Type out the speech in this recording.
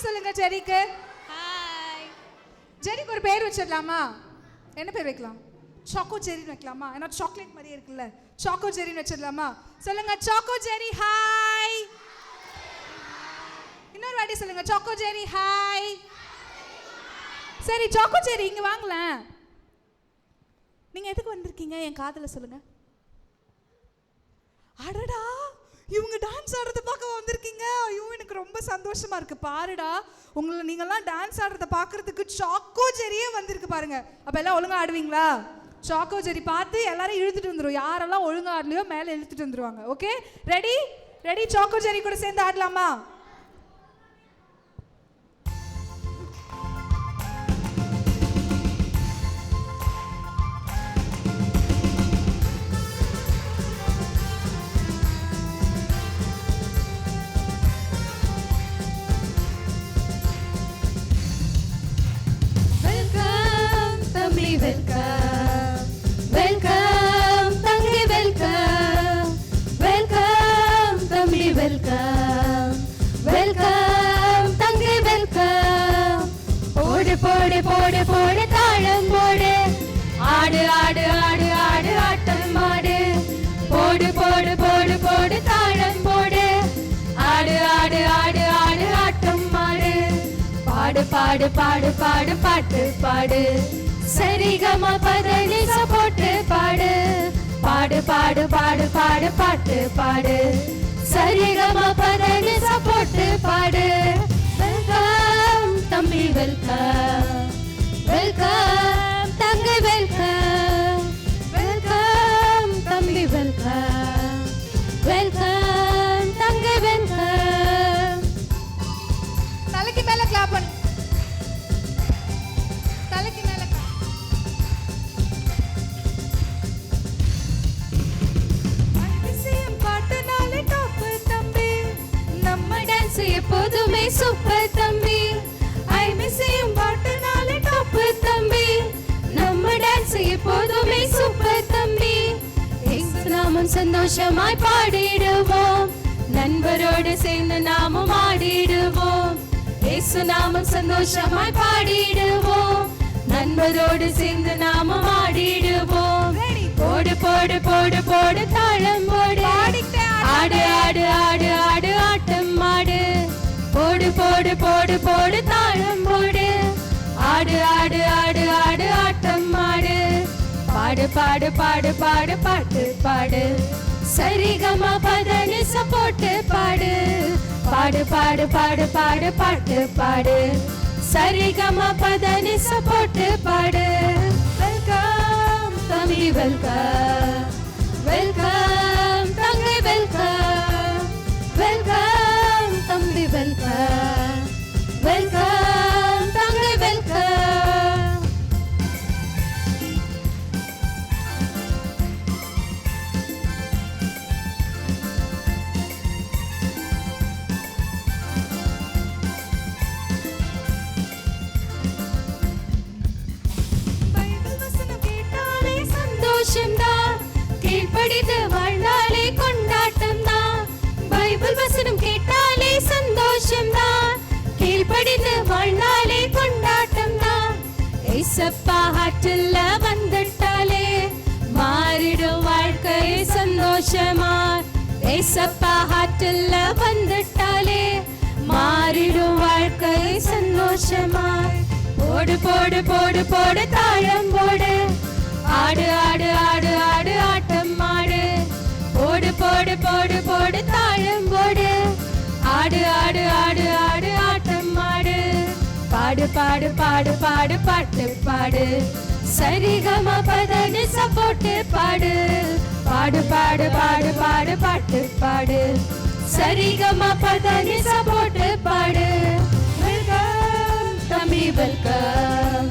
Hi சொல்லுங்க ஜெரிக்கு. Hi. ஜெரிக்கு ஒரு பேர் வச்சிடலாமா? என்ன பேர் வைக்கலாம்? சாக்கோ ஜெரின்னு வைக்கலாமா? ஏன்னா சாக்லேட் மாதிரியே இருக்குல்ல, சாக்கோ ஜெரின்னு வச்சிடலாமா? சொல்லுங்க சாக்கோ ஜெரி ஹாய். இன்னொரு வாட்டி சொல்லுங்க சாக்கோ ஜெரி ஹாய். சரி சாக்கோ ஜெரி இங்க வாங்களேன். நீங்க எதுக்கு வந்திருக்கீங்க என் காதுல சொல்லுங்க. அடடா இவங்க டான்ஸ் ஆடுறத பார்க்க வந்திருக்கீங்க. ஐயோ எனக்கு ரொம்ப சந்தோஷமா இருக்கு. பாருடா உங்களை நீங்கெல்லாம் டான்ஸ் ஆடுறத பார்க்கறதுக்கு சாக்கோ ஜெரியே வந்திருக்கு பாருங்க. அப்ப எல்லாம் ஒழுங்கா ஆடுவீங்களா? சாக்கோ ஜெரி பார்த்து எல்லாரும் இழுத்துட்டு வந்துடும். யாரெல்லாம் ஒழுங்கா ஆடலையோ மேலே இழுத்துட்டு வந்துருவாங்க. Okay ready? ரெடி? சாக்கோ ஜெரி கூட சேர்ந்து ஆடலாமா? போடு போடு போடு தாளம் போடு, ஆடு ஆடு ஆடு ஆடு ஆட்டம் ஆடு. போடு போடு போடு போடு தாளம் போடு, ஆடு ஆடு ஆடு ஆடு ஆட்டம் ஆடு. பாடு பாடு பாடு பாடு பாட்டு பாடு, சரிகம பதனிச போட்டு பாடு. பாடு பாடு பாடு பாடு பாட்டு பாடு, சரிகம பதனிச போட்டு பாடு. வெல்கம் தம்பி வெல்கம், வெல்கம் தங்கை வெல்கம், வெல்கம் தம்பி வெல்கம், வெல்கம் தங்கை வெல்கம். தலைக்கு மேல கிளாப் பண்ணு. தலைக்கு மேல பாட்டுனாலே டாப் தம்பி, நம்ம டான்ஸ் எப்போதுமே சூப்பர் தம்பி. ஐ மிஸ் யூ பாட்டுனாலே டாப் தம்பி, நம்ம டான்ஸ் எப்போதுமே சூப்பர் தம்பி. நாமும் சந்தோஷமாய் பாடிடுவோம், நண்பரோடு சேர்ந்து நாமும் ஆடிடுவோம். இயேசு நாமும் சந்தோஷமாய் பாடிடுவோம், நண்பரோடு சேர்ந்து நாமும் ஆடிடுவோம். போடு போடு போடு போடு தாளம் போடு, ஆடு ஆடு ஆடு ஆடு ஆட்டம் ஆடு. போடு போடு போடு போடு தாளம் போடு, ஆடு ஆடு ஆடு ஆடு ஆட்டம் ஆடு. பாடு பாடு பாடு பாடு பாட்டு பாடு, சரிகம பதனிச போட்டு பாடு. பாடு பாடு பாடு பாடு பாட்டு பாடு, சரிகம பதனிச போட்டு பாடு. வெல்கம் தம்பி வெல்கம், வெல்கம் தங்கை வெல்கம், வெல்கம் தம்பி வெல்கம், வெல்கம் தங்கை வெல்கம். கீழ்ப்படிந்து வாழ்ந்தாலே கொண்டாட்டம் தான். பைபிள் வசனம் கேட்டாலே சந்தோஷம் தான், கீழ்ப்படிந்து வாழ்ந்தாலே கொண்டாட்டம் தான். ஏசப்பா ஹாட்டில் வந்துட்டாலே மாறிடும் வாழ்க்கை சந்தோஷமா. ஏசப்பா ஹாட்டில் வந்துட்டாலே மாறிடும் வாழ்க்கை சந்தோஷமா. போடு போடு போடு போடு தாளம் போடு, ஆடு ஆடு ஆடு ஆடு ஆட்டம் ஆடு. போடு போடு போடு போடு தாளம் போடு, ஆடு ஆடு ஆடு ஆடு ஆட்டம் ஆடு. பாடு பாடு பாடு பாடு பாட்டு பாடு, சரிகம பதனிச போட்டு பாடு. பாடு பாடு பாடு பாடு பாட்டு பாடு, சரிகம பதனிச போட்டு பாடு. வெல்கம் தம்பி வெல்கம்,